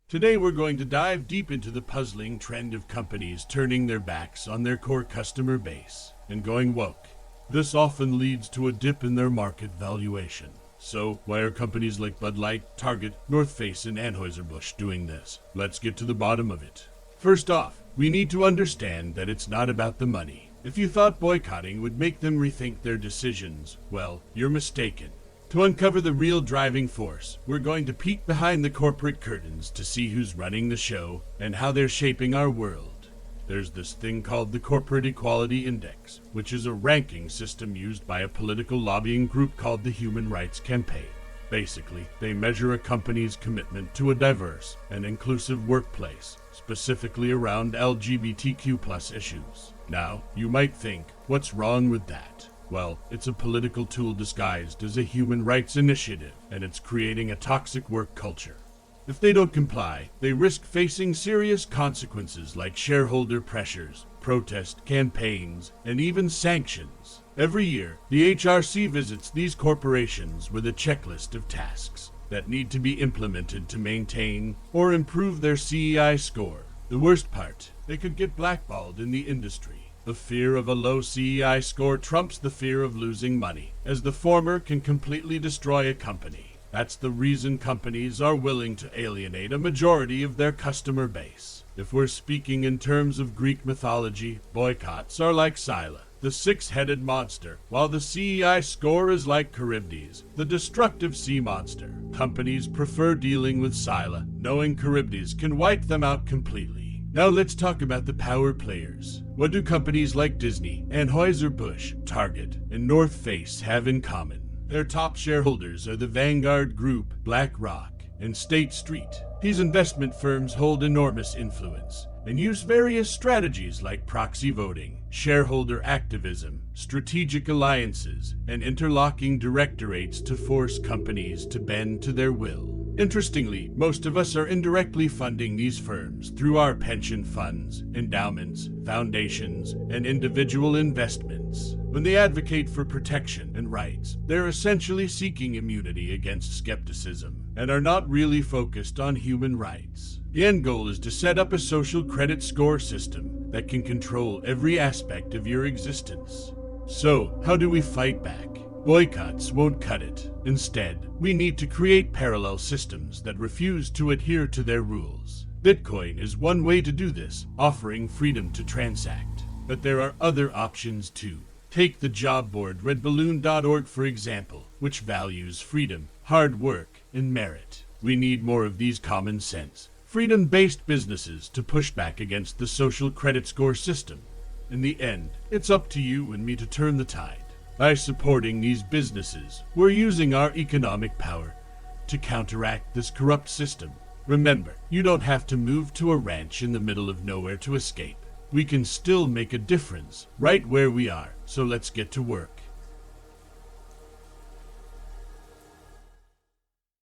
Today we're going to dive deep into the puzzling trend of companies turning their backs on their core customer base and going woke. This often leads to a dip in their market valuation. So, why are companies like Bud Light, Target, North Face, and Anheuser-Busch doing this? Let's get to the bottom of it. First off, we need to understand that it's not about the money. If you thought boycotting would make them rethink their decisions, well, you're mistaken. To uncover the real driving force, we're going to peek behind the corporate curtains to see who's running the show and how they're shaping our world. There's this thing called the Corporate Equality Index, which is a ranking system used by a political lobbying group called the Human Rights Campaign. Basically, they measure a company's commitment to a diverse and inclusive workplace, specifically around LGBTQ+ issues. Now, you might think, what's wrong with that? Well, it's a political tool disguised as a human rights initiative, and it's creating a toxic work culture. If they don't comply, they risk facing serious consequences like shareholder pressures, protest campaigns, and even sanctions. Every year, the HRC visits these corporations with a checklist of tasks that need to be implemented to maintain or improve their CEI score. The worst part, they could get blackballed in the industry. The fear of a low CEI score trumps the fear of losing money, as the former can completely destroy a company. That's the reason companies are willing to alienate a majority of their customer base. If we're speaking in terms of Greek mythology, boycotts are like Scylla, the six-headed monster, while the CEI score is like Charybdis, the destructive sea monster. Companies prefer dealing with Scylla, knowing Charybdis can wipe them out completely. Now let's talk about the power players. What do companies like Disney, Anheuser-Busch, Target, and North Face have in common? Their top shareholders are the Vanguard Group, BlackRock, and State Street. These investment firms hold enormous influence and use various strategies like proxy voting, shareholder activism, strategic alliances, and interlocking directorates to force companies to bend to their will. Interestingly, most of us are indirectly funding these firms through our pension funds, endowments, foundations, and individual investments. When they advocate for protection and rights, they're essentially seeking immunity against skepticism and are not really focused on human rights. The end goal is to set up a social credit score system that can control every aspect of your existence. So, how do we fight back? Boycotts won't cut it. Instead, we need to create parallel systems that refuse to adhere to their rules. Bitcoin is one way to do this, offering freedom to transact. But there are other options too. Take the job board redballoon.org for example, which values freedom, hard work, and merit. We need more of these common sense, freedom-based businesses to push back against the social credit score system. In the end, it's up to you and me to turn the tide. By supporting these businesses, we're using our economic power to counteract this corrupt system. Remember, you don't have to move to a ranch in the middle of nowhere to escape. We can still make a difference right where we are, so let's get to work.